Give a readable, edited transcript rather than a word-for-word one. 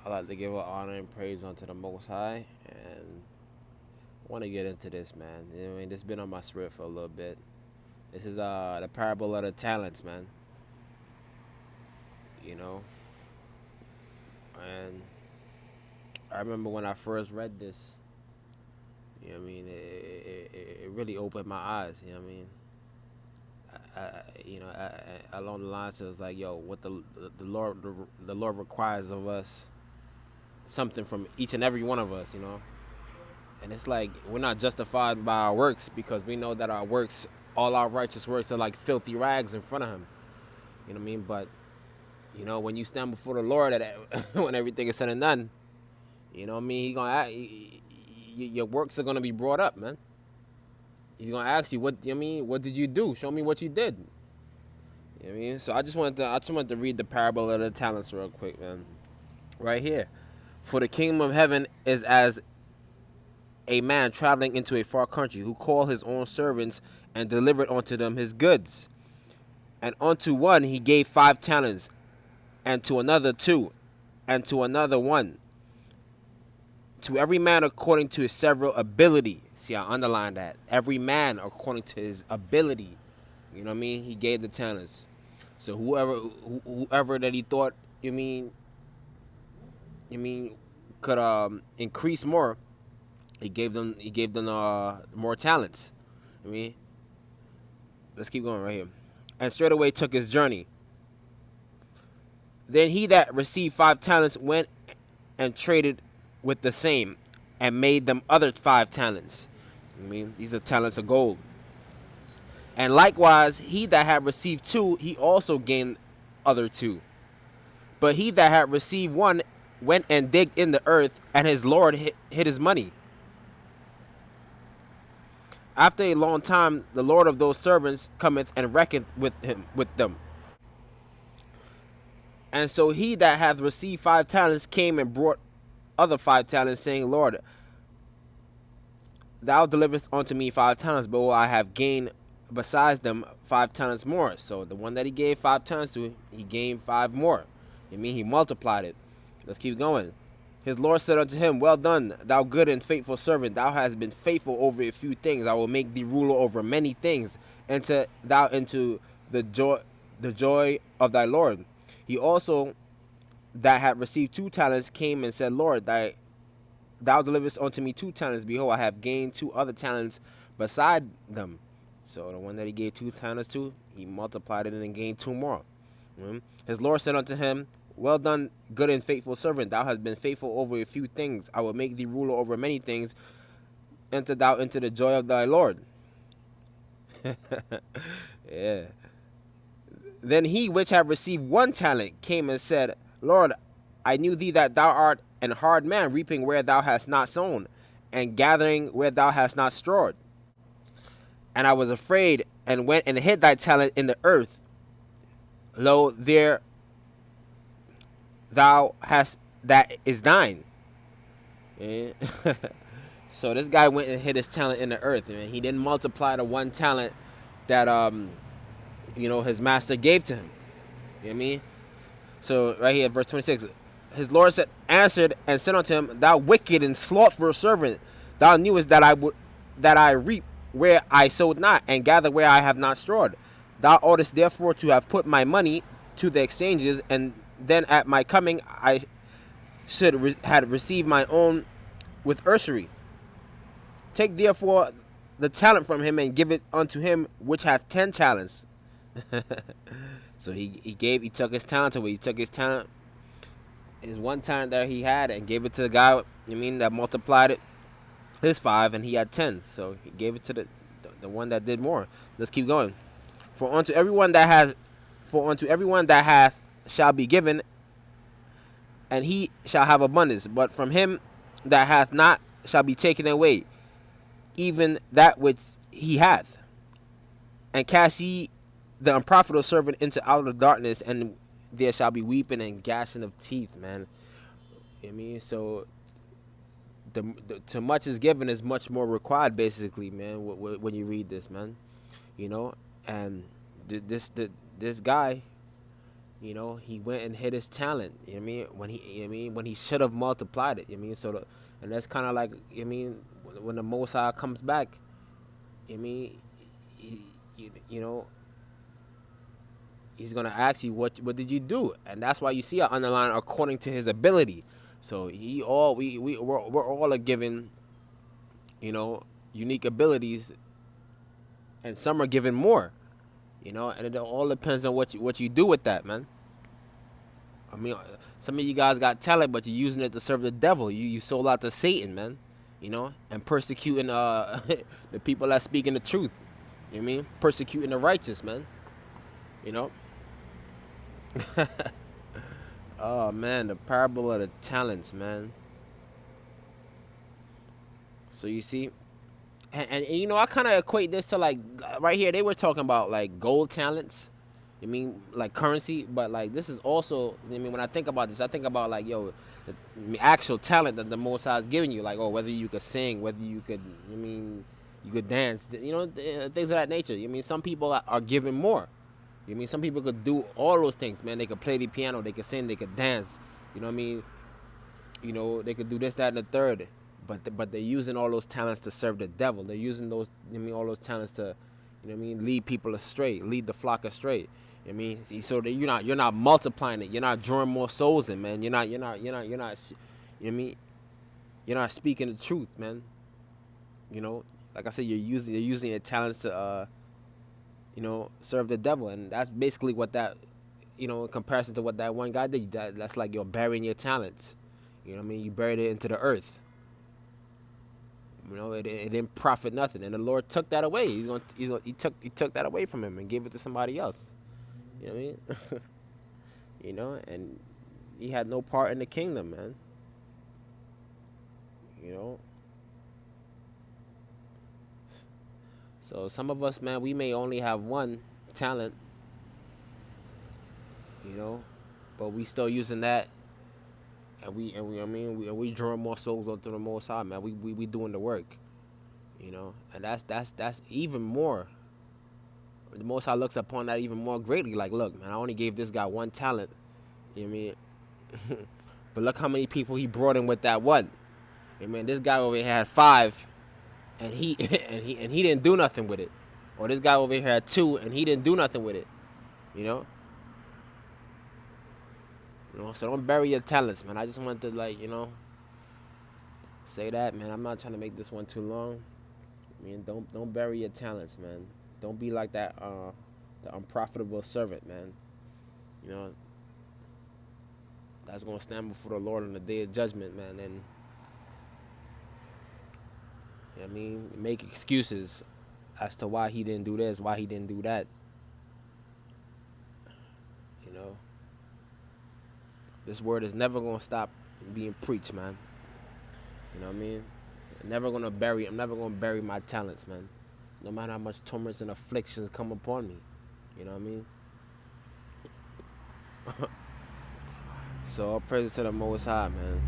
I like to give all honor and praise unto the Most High, and I want to get into this, man. You know what I mean? This been on my spirit for a little bit. This is the parable of the talents, man. You know, and I remember when I first read this. You know what I mean? It really opened my eyes. You know what I mean? Along the lines, it was like, yo, what the Lord requires of us, something from each and every one of us. You know, and it's like we're not justified by our works because we know that our works, all our righteous works, are like filthy rags in front of Him. You know what I mean? But when you stand before the Lord, when everything is said and done, you know what I mean? Your works are gonna be brought up, man. He's gonna ask you, what did you do? Show me what you did. You know what I mean? So I just wanted to read the parable of the talents real quick, man. Right here. For the kingdom of heaven is as a man traveling into a far country, who called his own servants and delivered unto them his goods. And unto one he gave 5 talents, and to another 2, and to another 1. To every man according to his several ability. See, I underline that. Every man according to his ability. You know what I mean? He gave the talents. So whoever that he thought, could increase more, he gave them more talents. I mean, let's keep going right here. And straightway took his journey. Then he that received 5 talents went and traded with the same, and made them other 5 talents. I mean, these are talents of gold. And likewise, he that had received 2, he also gained other 2. But he that had received 1 went and digged in the earth, and his Lord hid his money. After a long time, the Lord of those servants cometh and reckoneth with them. And so he that hath received 5 talents came and brought other 5 talents, saying, Lord, thou deliverest unto me 5 talents, but I have gained besides them 5 talents more. So the one that he gave 5 talents to, he gained 5 more. I mean, he multiplied it. Let's keep going. His Lord said unto him, Well done, thou good and faithful servant. Thou hast been faithful over a few things. I will make thee ruler over many things. Enter thou into the joy of thy Lord. He also that had received 2 talents came and said, Lord, thou deliverest unto me 2 talents. Behold, I have gained 2 other talents beside them. So the one that he gave 2 talents to, he multiplied it and gained 2 more. His Lord said unto him, Well done, good and faithful servant. Thou hast been faithful over a few things. I will make thee ruler over many things. Enter thou into the joy of thy Lord. Yeah. Then he which had received 1 talent came and said, Lord, I knew thee that thou art an hard man, reaping where thou hast not sown, and gathering where thou hast not strawed. And I was afraid, and went and hid thy talent in the earth. Lo, there thou hast that is thine. Yeah. So this guy went and hid his talent in the earth, and he didn't multiply the 1 talent that his master gave to him. You know what I mean? So right here, verse 26, his Lord answered and said unto him, Thou wicked and slothful servant, thou knewest that I reap where I sowed not, and gather where I have not strawed. Thou oughtest therefore to have put my money to the exchanges, and then at my coming I should had received my own with usury. Take therefore the talent from him, and give it unto him which hath 10 talents. So he took his talent away. He took his talent, his 1 talent that he had, and gave it to the guy, that multiplied it, his 5, and he had 10. So he gave it to the one that did more. Let's keep going. For unto everyone that hath shall be given, and he shall have abundance. But from him that hath not shall be taken away, even that which he hath. And cast ye the unprofitable servant into outer darkness, and there shall be weeping and gnashing of teeth, man. So to much is given is much more required, basically, man. When you read this, man, and this guy, He went and hid his talent. You know what I mean? When he should have multiplied it. You know what I mean? And that's kind of like, when the Most High comes back, you know what I mean, he, you know, he's gonna ask you what did you do, and that's why you see an underline according to his ability. So we're all are given, unique abilities, and some are given more. And it all depends on what you do with that, man. I mean, some of you guys got talent, but you're using it to serve the devil. You sold out to Satan, man. And persecuting the people that speaking the truth. You know what I mean? Persecuting the righteous, man. You know. Oh man, the parable of the talents, man. So you see, I kind of equate this to, like, right here they were talking about like gold talents. I mean, like currency, but like this is also. I mean, when I think about this, I think about like, the actual talent that the Most High is giving you. Like, whether you could sing, whether you could. You could dance. Things of that nature. Some people are given more. Some people could do all those things, man. They could play the piano, they could sing, they could dance. You know what I mean? They could do this, that, and the third. But they're using all those talents to serve the devil. They're using those, all those talents to, lead people astray, lead the flock astray. So that you're not multiplying it. You're not drawing more souls in, man. You're not. You know what I mean? You're not speaking the truth, man. Like I said, you're using your talents to, serve the devil, and that's basically what that, in comparison to what that one guy did. That's like you're burying your talents. You know what I mean? You buried it into the earth. It didn't profit nothing, and the Lord took that away. He took that away from him and gave it to somebody else. You know what I mean? And he had no part in the kingdom, man. So some of us, man, we may only have one talent, but we still using that, and we drawing more souls onto the Most High, man. We doing the work, and that's even more. The Most High looks upon that even more greatly. Like, look, man, I only gave this guy one talent, you know what I mean? But look how many people he brought in with that one. This guy over here had 5, and he and he didn't do nothing with it. Or this guy over here had 2, and he didn't do nothing with it. So don't bury your talents, man. I just wanted to, say that, man. I'm not trying to make this one too long. Don't bury your talents, man. Don't be like that, the unprofitable servant, man. That's gonna stand before the Lord on the day of judgment, man. And make excuses as to why he didn't do this, why he didn't do that. This word is never gonna stop being preached, man. You know what I mean? I'm never gonna bury my talents, man. No matter how much torments and afflictions come upon me. You know what I mean? So all praise to the Most High, man.